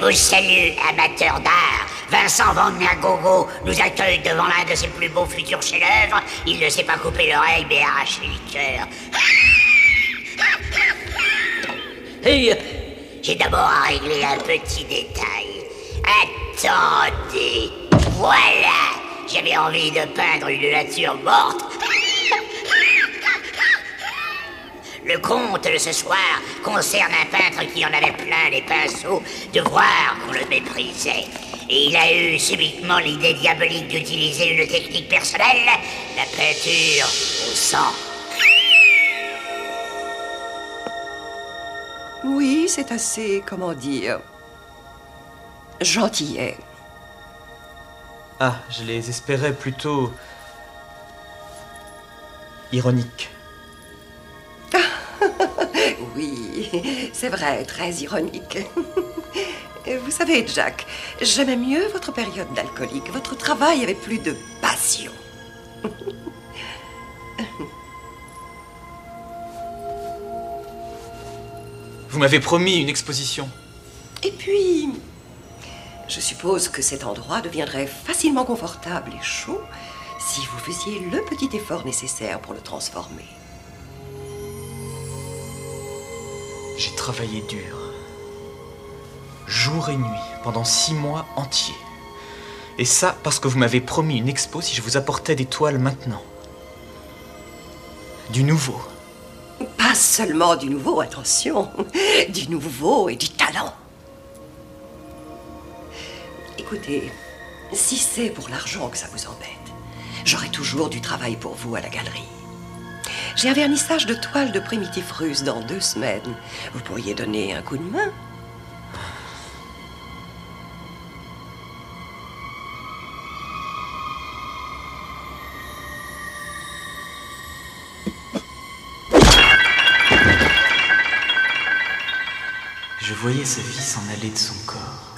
vous salue, amateur d'art. Vincent Van Gogo nous accueille devant l'un de ses plus beaux futurs chefs-d'œuvre. Il ne s'est pas coupé l'oreille, mais arraché le cœur. J'ai d'abord à régler un petit détail. Attendez, voilà. J'avais envie de peindre une nature morte. Le conte de ce soir concerne un peintre qui en avait plein les pinceaux de voir qu'on le méprisait. Et il a eu subitement l'idée diabolique d'utiliser une technique personnelle, la peinture au sang. Oui, c'est assez, comment dire, gentillet. Ah, je les espérais plutôt ironiques. Oui, c'est vrai, très ironique. Vous savez, Jack, j'aimais mieux votre période d'alcoolique. Votre travail avait plus de passion. Vous m'avez promis une exposition. Et puis, je suppose que cet endroit deviendrait facilement confortable et chaud si vous faisiez le petit effort nécessaire pour le transformer. J'ai travaillé dur, jour et nuit, pendant 6 mois entiers. Et ça parce que vous m'avez promis une expo si je vous apportais des toiles maintenant. Du nouveau. Pas seulement du nouveau, attention, du nouveau et du talent. Écoutez, si c'est pour l'argent que ça vous embête, j'aurai toujours du travail pour vous à la galerie. J'ai un vernissage de toiles de primitifs russes dans 2 semaines. Vous pourriez donner un coup de main. Je voyais sa vie s'en aller de son corps.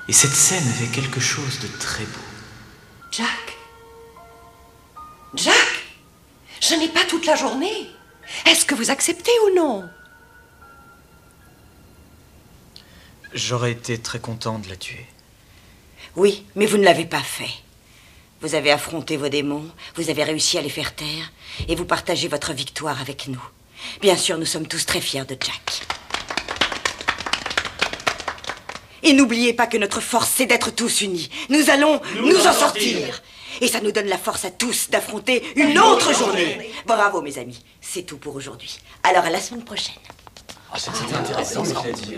Et cette scène avait quelque chose de très beau. Jack! Jack! Je n'ai pas toute la journée. Est-ce que vous acceptez ou non? J'aurais été très content de la tuer. Oui, mais vous ne l'avez pas fait. Vous avez affronté vos démons, vous avez réussi à les faire taire, et vous partagez votre victoire avec nous. Bien sûr, nous sommes tous très fiers de Jack. Et n'oubliez pas que notre force, c'est d'être tous unis. Nous allons nous en sortir. Et ça nous donne la force à tous d'affronter une autre journée. Bravo, mes amis. C'est tout pour aujourd'hui. Alors, à la semaine prochaine. Ah, c'était intéressant, ce qu'il a dit.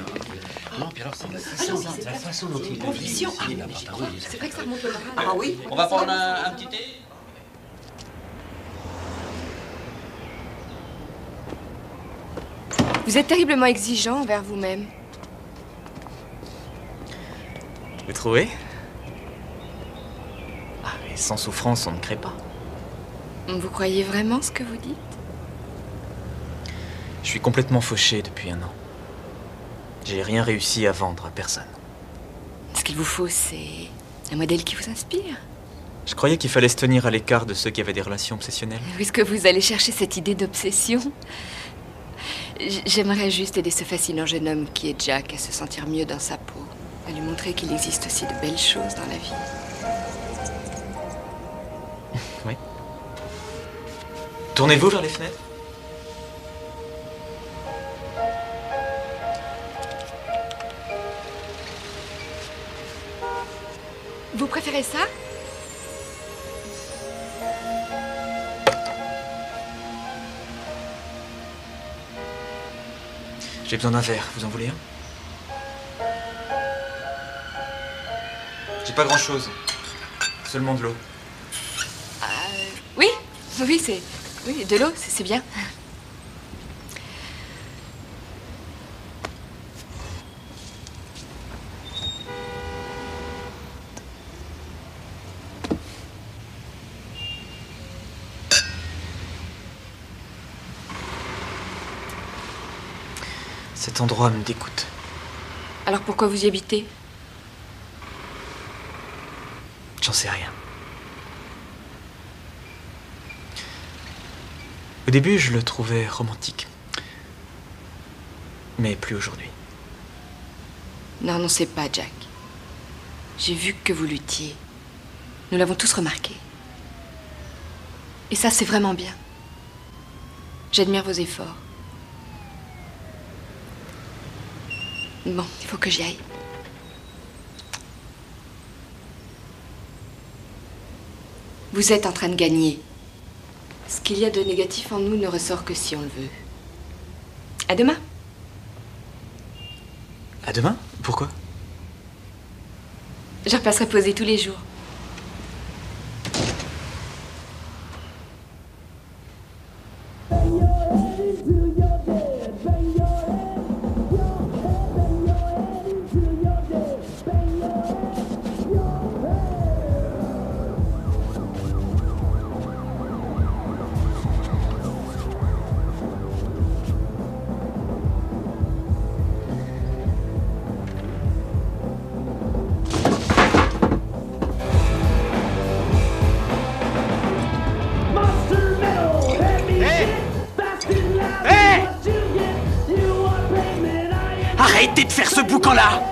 Non, puis alors, c'est la façon dont il le vit. C'est vrai que ça remonte le moral. Ah oui? On va prendre un petit thé? Vous êtes terriblement exigeant envers vous-même. Vous trouvez? Ah, mais sans souffrance, on ne crée pas. Vous croyez vraiment ce que vous dites? Je suis complètement fauché depuis 1 an. J'ai rien réussi à vendre à personne. Ce qu'il vous faut, c'est un modèle qui vous inspire. Je croyais qu'il fallait se tenir à l'écart de ceux qui avaient des relations obsessionnelles. Où est-ce que vous allez chercher cette idée d'obsession? J'aimerais juste aider ce fascinant jeune homme qui est Jack à se sentir mieux dans sa peau, à lui montrer qu'il existe aussi de belles choses dans la vie. Oui. Tournez-vous vers les fenêtres. Vous préférez ça? J'ai besoin d'un verre. Vous en voulez un? J'ai pas grand-chose. Seulement de l'eau. Oui, oui, c'est... Oui, de l'eau, c'est bien. Cet endroit me dégoûte. Alors pourquoi vous y habitez? J'en sais rien. Au début, je le trouvais romantique. Mais plus aujourd'hui. Ne renoncez pas, Jack. J'ai vu que vous luttiez. Nous l'avons tous remarqué. Et ça, c'est vraiment bien. J'admire vos efforts. Bon, il faut que j'y aille. Vous êtes en train de gagner. Ce qu'il y a de négatif en nous ne ressort que si on le veut. À demain. À demain? Pourquoi? Je repasserai poser tous les jours. Arrêtez de faire ce boucan-là!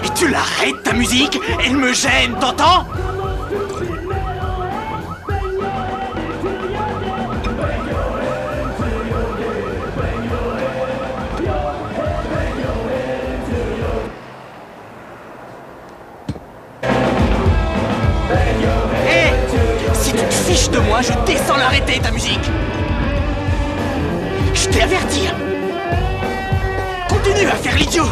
Et tu l'arrêtes, ta musique? Elle me gêne, t'entends? Hé! Si tu te fiches de moi, je descends l'arrêter, ta musique! Je t'ai averti! Continue à faire l'idiot!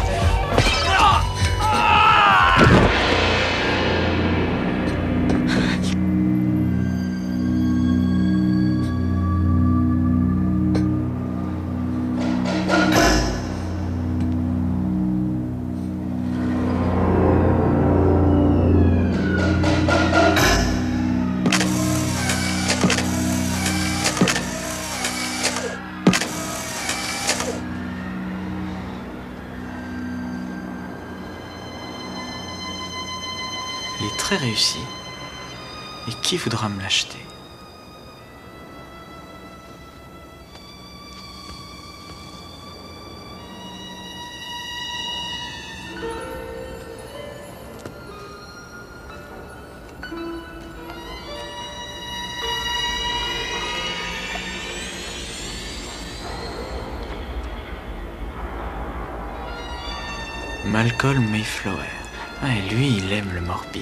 Il est très réussi. Et qui voudra me l'acheter? Malcolm Mayflower. Ah, et lui, il aime le morbide.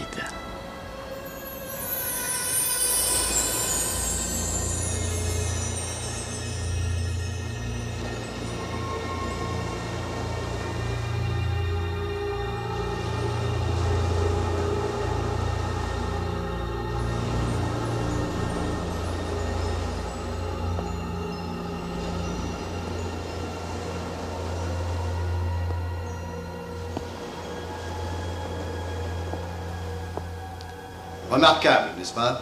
Remarquable, n'est-ce pas?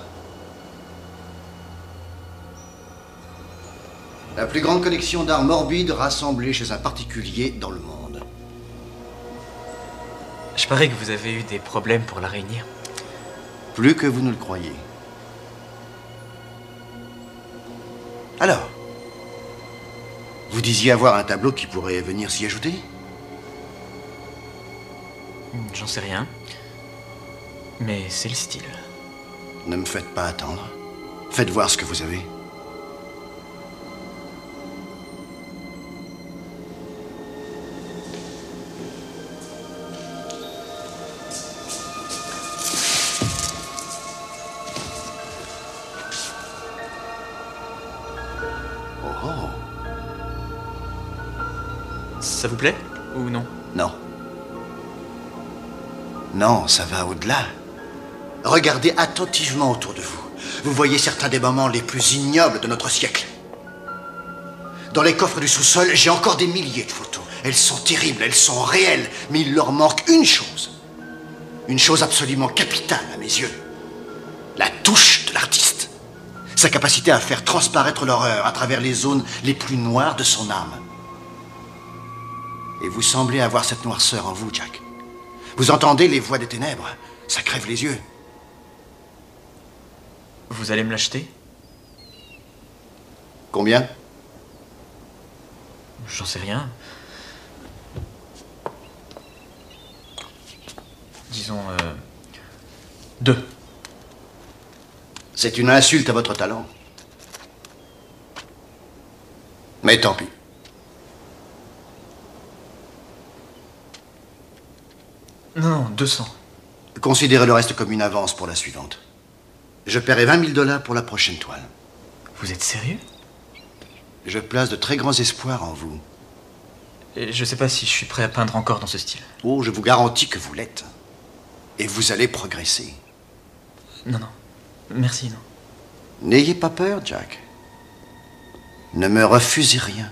La plus grande collection d'art morbide rassemblée chez un particulier dans le monde. Je parie que vous avez eu des problèmes pour la réunir. Plus que vous ne le croyez. Alors, vous disiez avoir un tableau qui pourrait venir s'y ajouter? J'en sais rien. Mais c'est le style. Ne me faites pas attendre. Faites voir ce que vous avez. Oh oh. Ça vous plaît ou non? Non. Non, ça va au-delà. Regardez attentivement autour de vous. Vous voyez certains des moments les plus ignobles de notre siècle. Dans les coffres du sous-sol, j'ai encore des milliers de photos. Elles sont terribles, elles sont réelles, mais il leur manque une chose. Une chose absolument capitale à mes yeux. La touche de l'artiste. Sa capacité à faire transparaître l'horreur à travers les zones les plus noires de son âme. Et vous semblez avoir cette noirceur en vous, Jack. Vous entendez les voix des ténèbres? Ça crève les yeux. Vous allez me l'acheter? Combien? J'en sais rien. Disons... 2. C'est une insulte à votre talent. Mais tant pis. Non, 200. Considérez le reste comme une avance pour la suivante. Je paierai $20 000 pour la prochaine toile. Vous êtes sérieux? Je place de très grands espoirs en vous. Et je sais pas si je suis prêt à peindre encore dans ce style. Oh, je vous garantis que vous l'êtes. Et vous allez progresser. Non, non. Merci, non. N'ayez pas peur, Jack. Ne me refusez rien.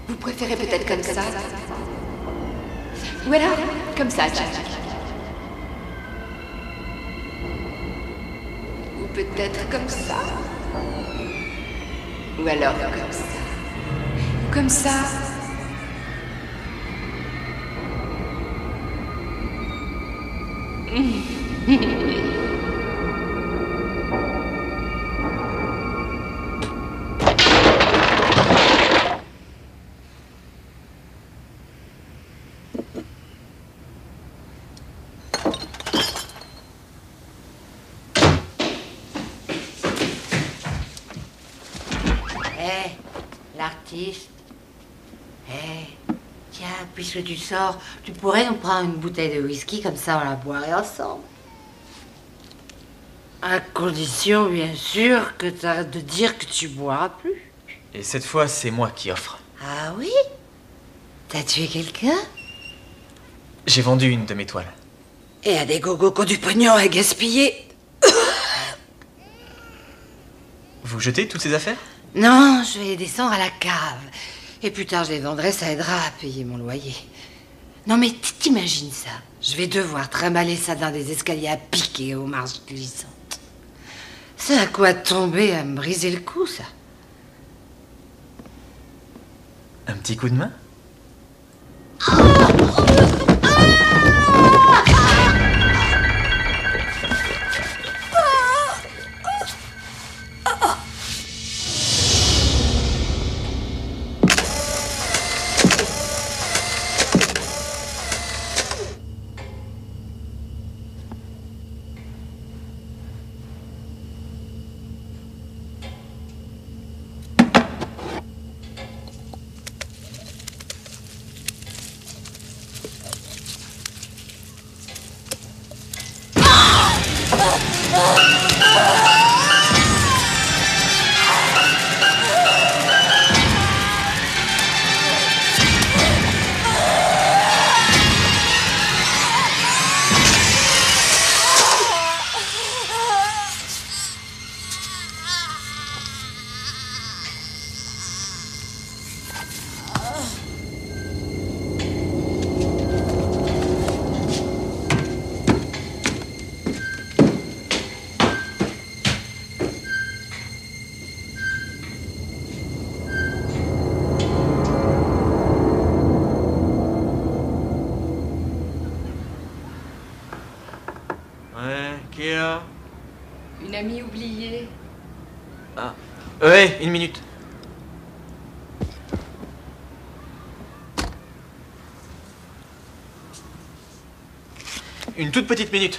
Vous préférez peut-être comme ça? Ou alors, comme ça, Jack. Ou peut-être comme ça. Ou alors comme ça. Comme ça. L'artiste. Tiens, puisque tu sors, tu pourrais nous prendre une bouteille de whisky, comme ça on la boirait ensemble. À condition, bien sûr, que tu arrêtes de dire que tu boiras plus. Et cette fois, c'est moi qui offre. Ah oui? T'as tué quelqu'un? J'ai vendu une de mes toiles. Et à des gogos qui ont du pognon à gaspiller. Vous jetez toutes ces affaires? Non, je vais les descendre à la cave. Et plus tard, je les vendrai, ça aidera à payer mon loyer. Non, mais t'imagines ça? Je vais devoir trimballer ça dans des escaliers à piquer aux marches glissantes. C'est un coup à tomber, à me briser le cou, ça. Un petit coup de main? Qui est là? Une amie oubliée. Ah. Ouais, une minute. Une toute petite minute.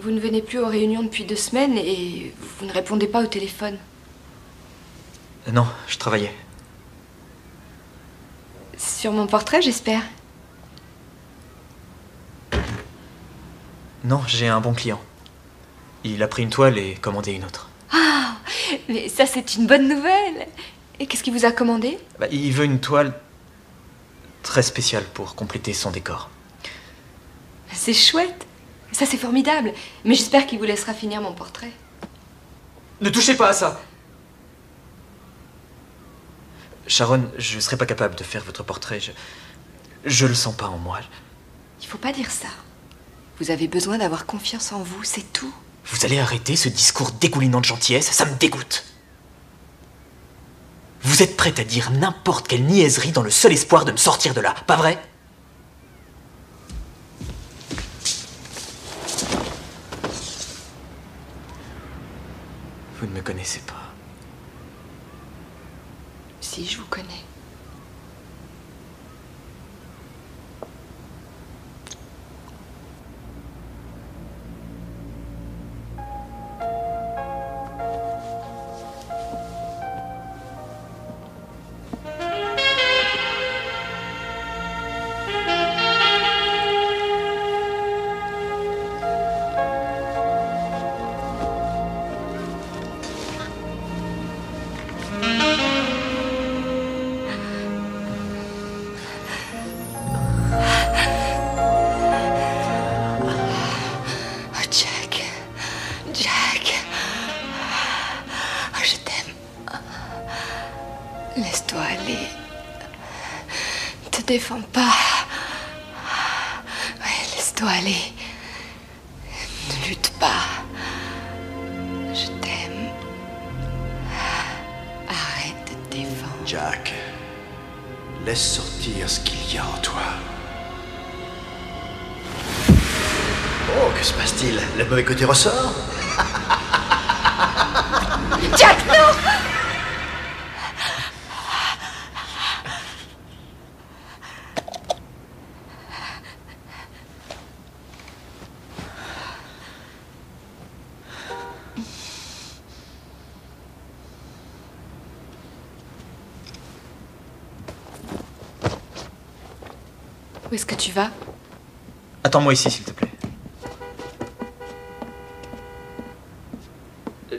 Vous ne venez plus aux réunions depuis 2 semaines et vous ne répondez pas au téléphone. Non, je travaillais. Sur mon portrait, j'espère. Non, j'ai un bon client. Il a pris une toile et commandé une autre. Ah, mais ça c'est une bonne nouvelle. Et qu'est-ce qu'il vous a commandé? Il veut une toile très spéciale pour compléter son décor. C'est chouette. Ça c'est formidable. Mais j'espère qu'il vous laissera finir mon portrait. Ne touchez pas à ça! Sharon, je serais pas capable de faire votre portrait. Je le sens pas en moi. Il faut pas dire ça. Vous avez besoin d'avoir confiance en vous, c'est tout. Vous allez arrêter ce discours dégoulinant de gentillesse, ça me dégoûte. Vous êtes prête à dire n'importe quelle niaiserie dans le seul espoir de me sortir de là, pas vrai? Vous ne me connaissez pas. Si, je vous connais. Laisse-toi aller. Ne te défends pas. Ouais, laisse-toi aller. Ne lutte pas. Je t'aime. Arrête de te défendre. Jack, laisse sortir ce qu'il y a en toi. Oh, que se passe-t-il? Le mauvais côté ressort? Jack, non! Où est-ce que tu vas? Attends-moi ici, s'il te plaît.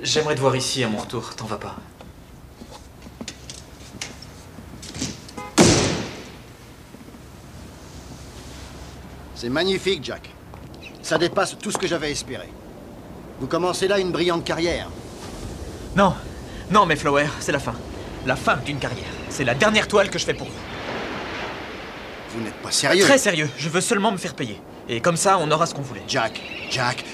J'aimerais te voir ici à mon retour, t'en vas pas. C'est magnifique, Jack. Ça dépasse tout ce que j'avais espéré. Vous commencez là une brillante carrière. Non, non, Mayflower, c'est la fin. La fin d'une carrière. C'est la dernière toile que je fais pour vous. Vous n'êtes pas sérieux? Très sérieux, je veux seulement me faire payer. Et comme ça, on aura ce qu'on voulait. Jack,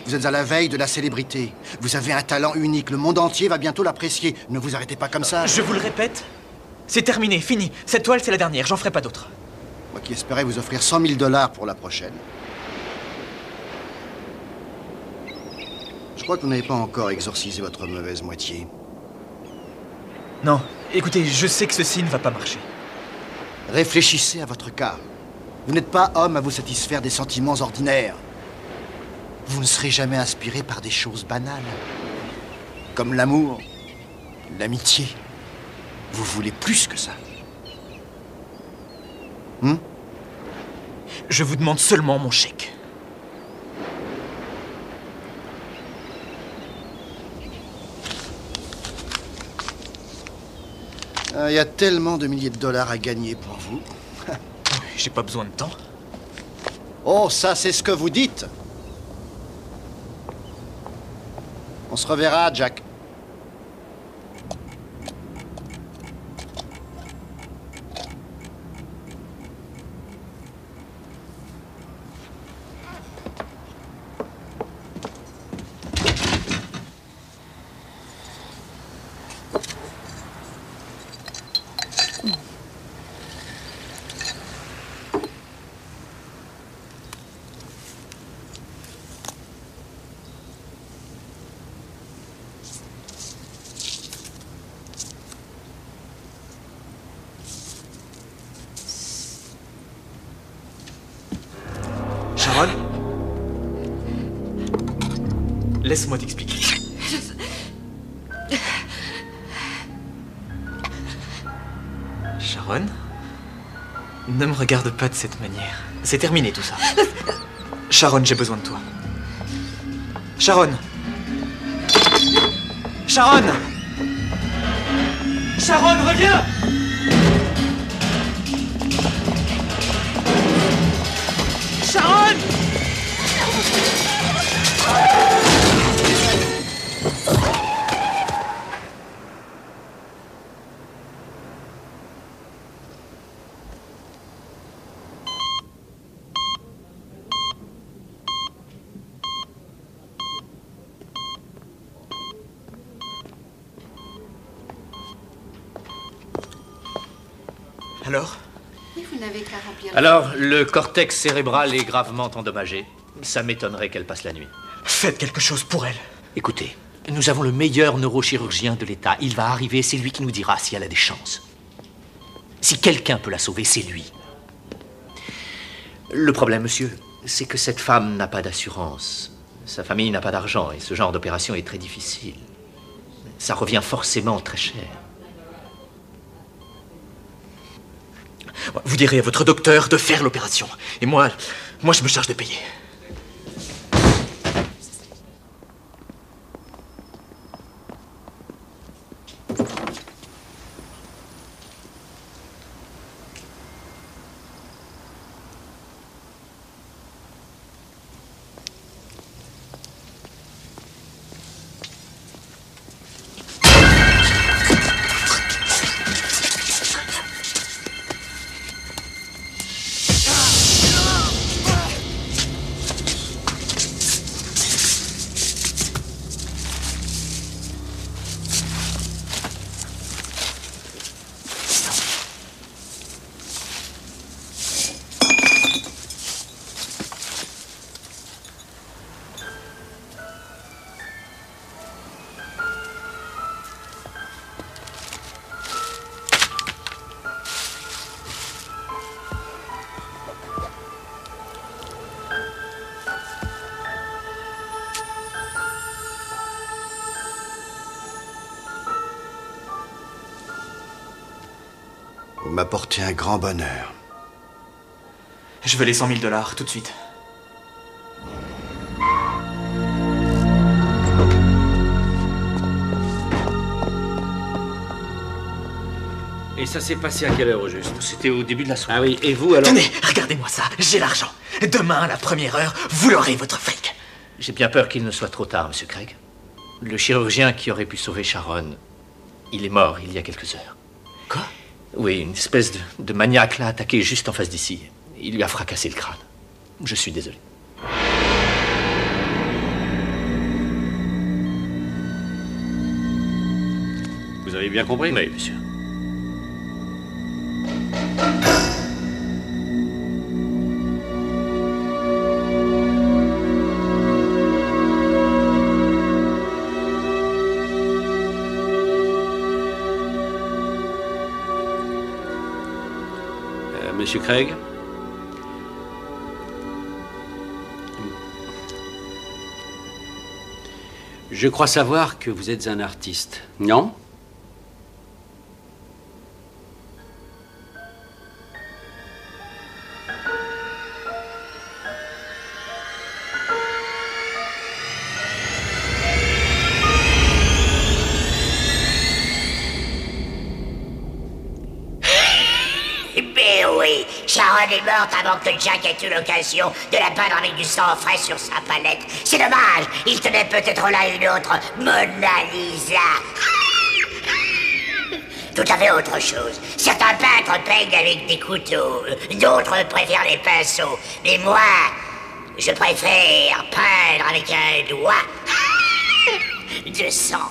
vous êtes à la veille de la célébrité. Vous avez un talent unique, le monde entier va bientôt l'apprécier. Ne vous arrêtez pas comme ça. Je vous le répète, c'est terminé, fini. Cette toile, c'est la dernière, j'en ferai pas d'autre. Moi qui espérais vous offrir 100 000 $ pour la prochaine. Je crois que vous n'avez pas encore exorcisé votre mauvaise moitié. Non, écoutez, je sais que ceci ne va pas marcher. Réfléchissez à votre cas. Vous n'êtes pas homme à vous satisfaire des sentiments ordinaires. Vous ne serez jamais inspiré par des choses banales. Comme l'amour, l'amitié. Vous voulez plus que ça. Je vous demande seulement mon chèque. Il y a tellement de milliers de dollars à gagner pour vous. J'ai pas besoin de temps. Oh, ça, c'est ce que vous dites. On se reverra, Jack. Sharon? Laisse-moi t'expliquer. Sharon, ne me regarde pas de cette manière. C'est terminé tout ça. Sharon, j'ai besoin de toi. Sharon! Sharon! Sharon, reviens! Sharon! Alors? Oui, vous n'avez qu'à remplir... Alors, le cortex cérébral est gravement endommagé. Ça m'étonnerait qu'elle passe la nuit. Faites quelque chose pour elle. Écoutez, nous avons le meilleur neurochirurgien de l'État. Il va arriver, c'est lui qui nous dira si elle a des chances. Si quelqu'un peut la sauver, c'est lui. Le problème, monsieur, c'est que cette femme n'a pas d'assurance. Sa famille n'a pas d'argent et ce genre d'opération est très difficile. Ça revient forcément très cher. Vous direz à votre docteur de faire l'opération. Et moi, je me charge de payer. Vous m'apportez un grand bonheur. Je veux les 100 000 $, tout de suite. Et ça s'est passé à quelle heure au juste? C'était au début de la soirée. Ah oui, et vous alors? Tenez, regardez-moi ça, j'ai l'argent. Demain, à la première heure, vous l'aurez, votre fric. J'ai bien peur qu'il ne soit trop tard, monsieur Craig. Le chirurgien qui aurait pu sauver Sharon, il est mort il y a quelques heures. Quoi? Oui, une espèce de maniaque l'a attaqué juste en face d'ici. Il lui a fracassé le crâne. Je suis désolé. Vous avez bien compris? Oui, monsieur. Monsieur Craig? Je crois savoir que vous êtes un artiste, non? Mais oui, Sharon est morte avant que Jack ait eu l'occasion de la peindre avec du sang frais sur sa palette. C'est dommage, il tenait peut-être là une autre Mona Lisa. Tout à fait autre chose. Certains peintres peignent avec des couteaux, d'autres préfèrent les pinceaux. Mais moi, je préfère peindre avec un doigt de sang.